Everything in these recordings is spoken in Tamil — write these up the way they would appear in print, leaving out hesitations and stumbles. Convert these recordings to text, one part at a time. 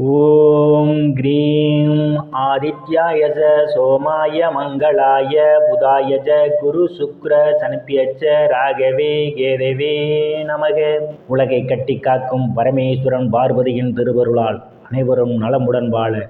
ஓம் க்ரீம் ஆதித்யாய சோமாய மங்களாய புதாய குரு சுக்ர சனிப்பியச்ச ராகவே கேதவே நமக. உலகை கட்டி காக்கும் பரமேஸ்வரன் பார்வதியின் திருவருளால் அனைவரும் நலமுடன் வாழ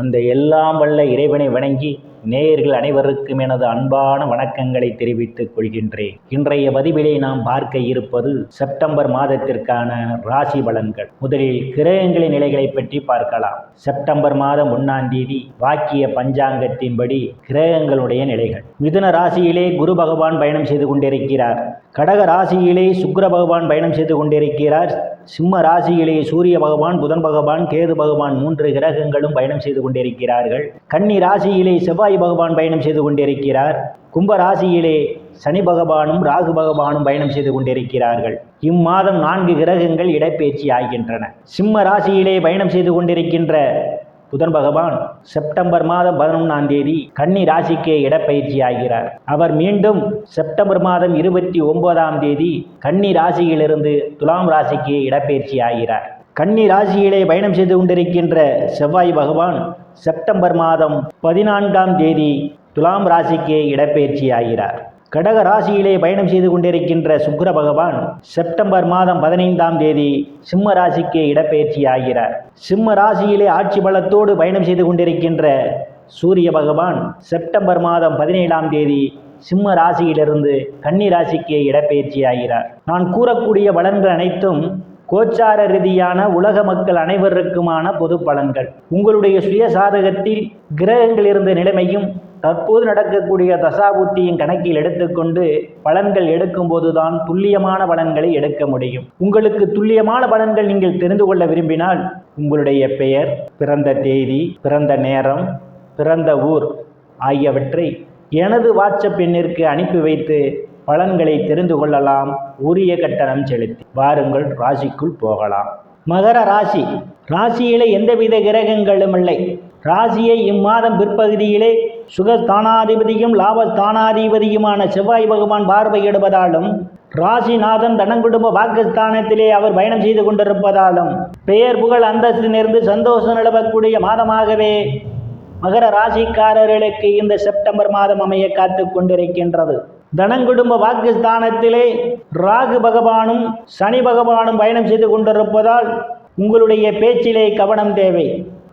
அந்த எல்லாம் வல்ல இறைவனை வணங்கி நேயர்கள் அனைவருக்கும் எனது அன்பான வணக்கங்களை தெரிவித்துக் கொள்கின்றேன். இன்றைய பதிவிலே நாம் பார்க்க இருப்பது செப்டம்பர் மாதத்திற்கான ராசி பலன்கள். முதலில் கிரகங்களின் நிலைகளை பற்றி பார்க்கலாம். செப்டம்பர் மாதம் 1ஆம் தேதி வாக்கிய பஞ்சாங்கத்தின்படி கிரகங்களுடைய நிலைகள். மிதுன ராசியிலே குரு பகவான் பயணம் செய்து கொண்டிருக்கிறார். கடக ராசியிலே சுக்கிர பகவான் பயணம் செய்து கொண்டிருக்கிறார். சிம்ம ராசியிலே சூரிய பகவான், புதன் பகவான், கேது பகவான் 3 கிரகங்களும் பயணம் செய்து கொண்டிருக்கிறார்கள். கன்னி ராசியிலே செவ்வாய் பகவான் பயணம் செய்து கொண்டிருக்கிறார். கும்ப ராசியிலே சனி பகவானும் ராகு பகவானும் பயணம் செய்து கொண்டிருக்கிறார்கள். இம்மாதம் 4 கிரகங்கள் இடப்பெயர்ச்சி ஆகின்றன. சிம்ம ராசியிலே பயணம் செய்து கொண்டிருக்கின்ற புதன் பகவான் செப்டம்பர் மாதம் 11ஆம் தேதி கன்னி ராசிக்கே இடப்பெயர்ச்சி ஆகிறார். அவர் மீண்டும் செப்டம்பர் மாதம் 29ஆம் தேதி கன்னி ராசியிலிருந்து துலாம் ராசிக்கு இடப்பெயர்ச்சி ஆகிறார். கன்னி ராசியிலே பயணம் செய்து கொண்டிருக்கின்ற செவ்வாய் பகவான் செப்டம்பர் மாதம் 14ஆம் தேதி துலாம் ராசிக்கு இடப்பெயர்ச்சி ஆகிறார். கடக ராசியிலே பயணம் செய்து கொண்டிருக்கின்ற சுக்கிர பகவான் செப்டம்பர் மாதம் 15ஆம் தேதி சிம்ம ராசிக்கு இடப்பெயர்ச்சி ஆகிறார். சிம்ம ராசியிலே ஆட்சி பலத்தோடு பயணம் செய்து கொண்டிருக்கின்ற சூரிய பகவான் செப்டம்பர் மாதம் 17ஆம் தேதி சிம்ம ராசியிலிருந்து கன்னி ராசிக்கு இடப்பெயர்ச்சி ஆகிறார். நான் கூறக்கூடிய பலன்கள் அனைத்தும் கோச்சார ரீதியான உலக மக்கள் அனைவருக்குமான பொது பலன்கள். உங்களுடைய சுய சாதகத்தில் கிரகங்கள் இருந்த நிலைமையும் தற்போது நடக்கக்கூடிய தசாபுத்தியின் கணக்கில் எடுத்துக்கொண்டு பலன்கள் எடுக்கும் போதுதான் துல்லியமான பலன்களை எடுக்க முடியும். உங்களுக்கு துல்லியமான பலன்கள் நீங்கள் தெரிந்து கொள்ள விரும்பினால் உங்களுடைய பெயர், பிறந்த தேதி, பிறந்த நேரம், பிறந்த ஊர் ஆகியவற்றை எனது வாட்ஸ்அப் எண்ணிற்கு அனுப்பி வைத்து பலன்களை தெரிந்து கொள்ளலாம். உரிய கட்டணம் செலுத்தி வாருங்கள், ராசிக்குள் போகலாம். மகர ராசி. ராசியிலே எந்தவித கிரகங்களும் இல்லை. ராசியை இம்மாதம் பிற்பகுதியிலே சுகஸ்தானாதிபதியும் லாபஸ்தானாதிபதியுமான செவ்வாய் பகவான் பார்வையிடுவதாலும் ராசிநாதன் தனங்குடும்ப வாக்குஸ்தானத்திலே அவர் பயணம் செய்து கொண்டிருப்பதாலும் பெயர் புகழ் அந்தஸ்து நேர்ந்து சந்தோஷம் நிலவக்கூடிய மாதமாகவே மகர ராசிக்காரர்களுக்கு இந்த செப்டம்பர் மாதம் அமைய காத்து கொண்டிருக்கின்றது. தனங்குடும்ப வாக்குஸ்தானத்திலே ராகு பகவானும் சனி பகவானும் பயணம் செய்து கொண்டிருப்பதால் உங்களுடைய பேச்சிலே கவனம் தேவை.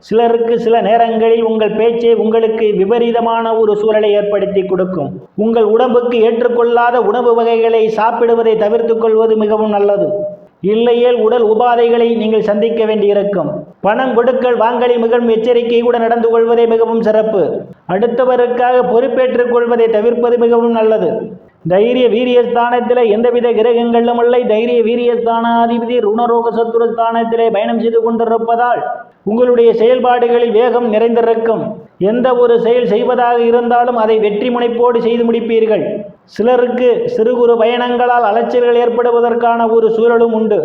சிலருக்கு சில நேரங்களில் உங்கள் பேச்சை உங்களுக்கு விபரீதமான ஒரு சூழலை ஏற்படுத்தி கொடுக்கும். உங்கள் உடம்புக்கு ஏற்றுக்கொள்ளாத உணவு வகைகளை சாப்பிடுவதை தவிர்த்து கொள்வது மிகவும் நல்லது. இல்லையேல் உடல் உபாதைகளை நீங்கள் சந்திக்க வேண்டியிருக்கும். பணம் கொடுக்கல் வாங்கலில் மிகவும் எச்சரிக்கையுடன் நடந்து கொள்வதே மிகவும் சிறப்பு. அடுத்தவருக்காக பொறுப்பேற்றுக் கொள்வதை தவிர்ப்பது மிகவும் நல்லது. தைரிய வீரியஸ்தானத்திலே எந்தவித கிரகங்களும் இல்லை. தைரிய வீரியஸ்தானாதிபதி ருணரோக சத்துருஸ்தானத்திலே பயணம் செய்து கொண்டிருப்பதால் உங்களுடைய செயல்பாடுகளில் வேகம் நிறைந்திருக்கும். எந்த ஒரு செயல் செய்வதாக இருந்தாலும் அதை வெற்றி முனைப்போடு செய்து முடிப்பீர்கள். சிலருக்கு சிறு குறு பயணங்களால் அலைச்சல்கள் ஏற்படுவதற்கான ஒரு சூழலும் உண்டு.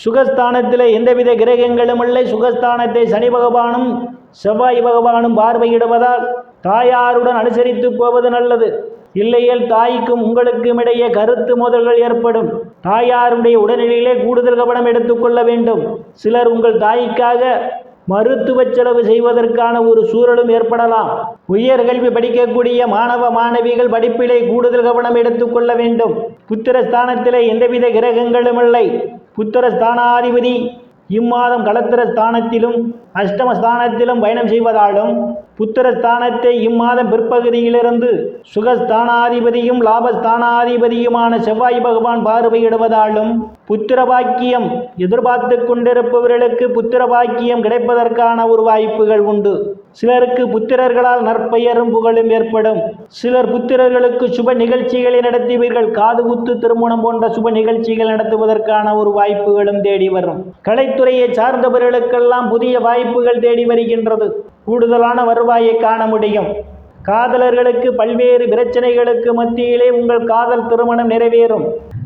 சுகஸ்தானத்திலே எந்தவித கிரகங்களும் இல்லை. சுகஸ்தானத்தை சனி பகவானும் செவ்வாய் பகவானும் பார்வையிடுவதால் தாயாருடன் அனுசரித்து போவது நல்லது. இல்லையேல் தாய்க்கும் உங்களுக்கும் இடையே கருத்து மோதல்கள் ஏற்படும். தாயாருடைய உடல்நிலையிலே கூடுதல் கவனம் எடுத்துக்கொள்ள வேண்டும். சிலர் உங்கள் தாய்க்காக மருத்துவ செலவு செய்வதற்கான ஒரு சூழலும் ஏற்படலாம். உயர்கல்வி படிக்கக்கூடிய மாணவ மாணவிகள் படிப்பிலே கூடுதல் கவனம் எடுத்துக்கொள்ள வேண்டும். புத்திரஸ்தானத்திலே எந்தவித கிரகங்களும் இல்லை. புத்திரஸ்தானாதிபதி இம்மாதம் களத்திர ஸ்தானத்திலும் அஷ்டமஸ்தானத்திலும் பயணம் செய்வதாலும் புத்திரஸ்தானத்தை இம்மாதம் பிற்பகுதியிலிருந்து சுகஸ்தானாதிபதியும் லாபஸ்தானாதிபதியுமான செவ்வாய் பகவான் பார்வையிடுவதாலும் புத்திர பாக்கியம் எதிர்பார்த்து கொண்டிருப்பவர்களுக்கு புத்திர பாக்கியம் கிடைப்பதற்கான ஒரு வாய்ப்புகள் உண்டு. சிலருக்கு புத்திரர்களால் நற்பெயரும் புகழும் ஏற்படும். சிலர் புத்திரர்களுக்கு சுப நிகழ்ச்சிகளை நடத்துவீர்கள். காது குத்து, திருமணம் போன்ற சுப நிகழ்ச்சிகள் நடத்துவதற்கான ஒரு வாய்ப்புகளும் தேடி வரும். கலைத்துறையை சார்ந்தவர்களுக்கெல்லாம் புதிய வாய்ப்புகள் தேடி வருகின்றது. கூடுதலான வருவாயை காண முடியும். காதலர்களுக்கு பல்வேறு பிரச்சனைகளுக்கு மத்தியிலே உங்கள் காதல் திருமணம் நிறைவேறும்.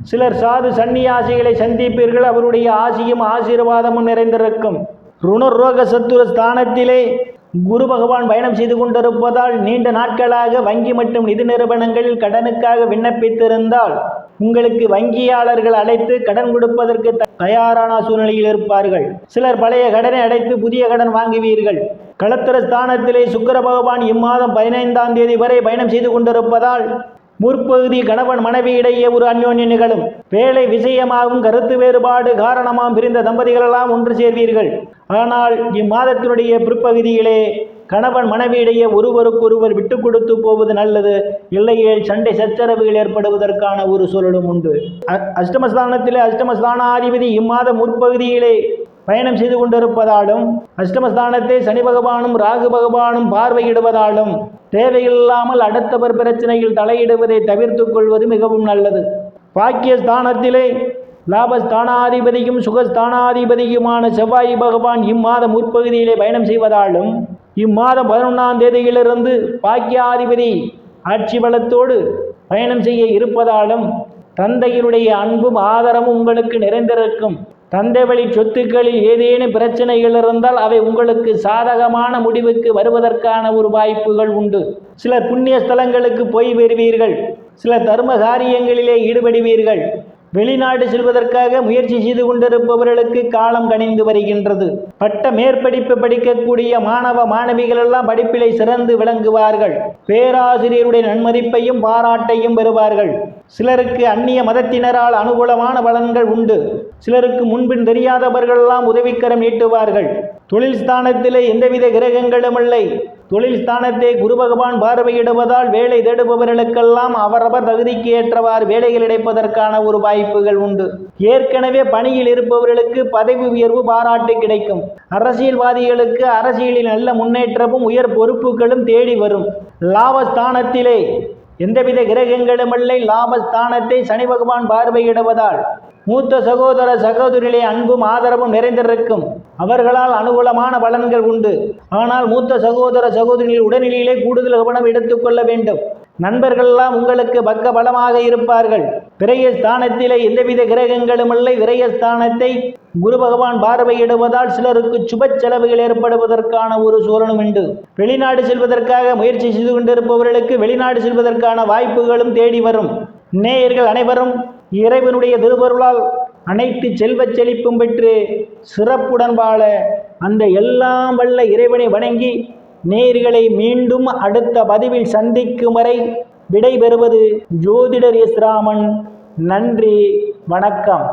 சிலர் சாது சன்னியாசிகளை சந்திப்பீர்கள். அவருடைய ஆசியும் ஆசீர்வாதமும் நிறைந்திருக்கும். ருணரோக சத்துரு ஸ்தானத்திலே குரு பகவான் பயணம் செய்து கொண்டிருப்பதால் நீண்ட நாட்களாக வங்கி மற்றும் நிதி நிறுவனங்களில் கடனுக்காக விண்ணப்பித்திருந்தால் உங்களுக்கு வங்கியாளர்கள் அழைத்து கடன் கொடுப்பதற்கு தயாரான சூழ்நிலையில் இருப்பார்கள். சிலர் பழைய கடனை அடைத்து புதிய கடன் வாங்குவீர்கள். களத்திர ஸ்தானத்திலே சுக்கிர பகவான் இம்மாதம் 15ஆம் தேதி வரை பயணம் செய்து கொண்டிருப்பதால் முற்பகுதி கணவன் மனைவி இடையே ஒரு அந்யோன்யம் நிகழும். வேலை விஷயமாகவும் கருத்து வேறுபாடு காரணமாகவும் பிரிந்த தம்பதிகளெல்லாம் ஒன்று சேர்வீர்கள். ஆனால் இம்மாதத்தினுடைய பிற்பகுதியிலே கணவன் மனைவியிடையே ஒருவருக்கொருவர் விட்டு கொடுத்து போவது நல்லது. இல்லையேல் சண்டை சச்சரவுகள் ஏற்படுவதற்கான ஒரு சூழலும் உண்டு. அஷ்டமஸ்தானத்திலே அஷ்டமஸ்தானாதிபதி இம்மாத முற்பகுதியிலே பயணம் செய்து கொண்டிருப்பதாலும் அஷ்டமஸ்தானத்தை சனி பகவானும் ராகு பகவானும் பார்வையிடுவதாலும் தேவையில்லாமல் அடுத்தவர் பிரச்சனையில் தலையிடுவதை தவிர்த்து கொள்வது மிகவும் நல்லது. பாக்கியஸ்தானத்திலே லாபஸ்தானாதிபதியும் சுகஸ்தானாதிபதியுமான செவ்வாய் பகவான் இம்மாத முற்பகுதியிலே பயணம் செய்வதாலும் இம்மாதம் 11ஆம் தேதியிலிருந்து பாக்கியாதிபதி ஆட்சி பலத்தோடு பயணம் செய்ய இருப்பதாலும் தந்தையினுடைய அன்பும் ஆதரவும் உங்களுக்கு நிறைந்திருக்கும். தந்தை வழி சொத்துக்களில் ஏதேனும் பிரச்சனைகள் இருந்தால் அவை உங்களுக்கு சாதகமான முடிவுக்கு வருவதற்கான ஒரு வாய்ப்புகள் உண்டு. சிலர் புண்ணிய ஸ்தலங்களுக்கு போய் வருவீர்கள். சில தர்ம காரியங்களிலே ஈடுபடுவீர்கள். வெளிநாடு செல்வதற்காக முயற்சி செய்து கொண்டிருப்பவர்களுக்கு காலம் கனிந்து வருகின்றது. பட்ட மேற்படிப்பு படிக்கக்கூடிய மாணவ மாணவிகள் எல்லாம் படிப்பிலே சிறந்து விளங்குவார்கள். பேராசிரியருடைய நன்மதிப்பையும் பாராட்டையும் பெறுவார்கள். சிலருக்கு அந்நிய மதத்தினரால் அனுகூலமான பலன்கள் உண்டு. சிலருக்கு முன்பின் தெரியாதவர்களெல்லாம் உதவிக்கரம் நீட்டுவார்கள். தொழில் ஸ்தானத்திலே எந்தவித கிரகங்களும் இல்லை. தொழில் ஸ்தானத்தை குரு பகவான் பார்வையிடுவதால் வேலை தேடுபவர்களுக்கெல்லாம் அவரவர் தகுதிக்கு ஏற்றவாறு வேலைகள் கிடைப்பதற்கான ஒரு வாய்ப்புகள் உண்டு. ஏற்கனவே பணியில் இருப்பவர்களுக்கு பதவி உயர்வு பாராட்டு கிடைக்கும். அரசியல்வாதிகளுக்கு அரசியலில் நல்ல முன்னேற்றமும் உயர் பொறுப்புகளும் தேடி வரும். லாபஸ்தானத்திலே எந்தவித கிரகங்களும் இல்லை. லாபஸ்தானத்தை சனி பகவான் பார்வையிடுவதால் மூத்த சகோதர சகோதரிகளே அன்பும் ஆதரவும் நிறைந்திருக்கும். அவர்களால் அனுகூலமான பலன்கள் உண்டு. ஆனால் மூத்த சகோதர சகோதரிகள் உடல்நிலையிலே கூடுதல் கவனம் எடுத்துக்கொள்ள வேண்டும். நண்பர்களெல்லாம் உங்களுக்கு பக்க பலமாக இருப்பார்கள். விரயஸ்தானத்திலே எந்தவித கிரகங்களும் இல்லை. விரயஸ்தானத்தை குரு பகவான் பார்வையிடுவதால் சிலருக்கு சுப செலவுகள் ஏற்படுவதற்கான ஒரு சூழலும் உண்டு. வெளிநாடு செல்வதற்காக முயற்சி செய்து கொண்டிருப்பவர்களுக்கு வெளிநாடு செல்வதற்கான வாய்ப்புகளும் தேடி வரும். நேயர்கள் அனைவரும் இறைவனுடைய திருவருளால் அனைத்து செல்வச் செழிப்பும் பெற்று சிறப்புடன் வாழ அந்த எல்லாம் வல்ல இறைவனை வணங்கி நேயர்களை மீண்டும் அடுத்த பதிவில் சந்திக்கும் வரை விடைபெறுவது ஜோதிடர் எஸ் ராமன். நன்றி, வணக்கம்.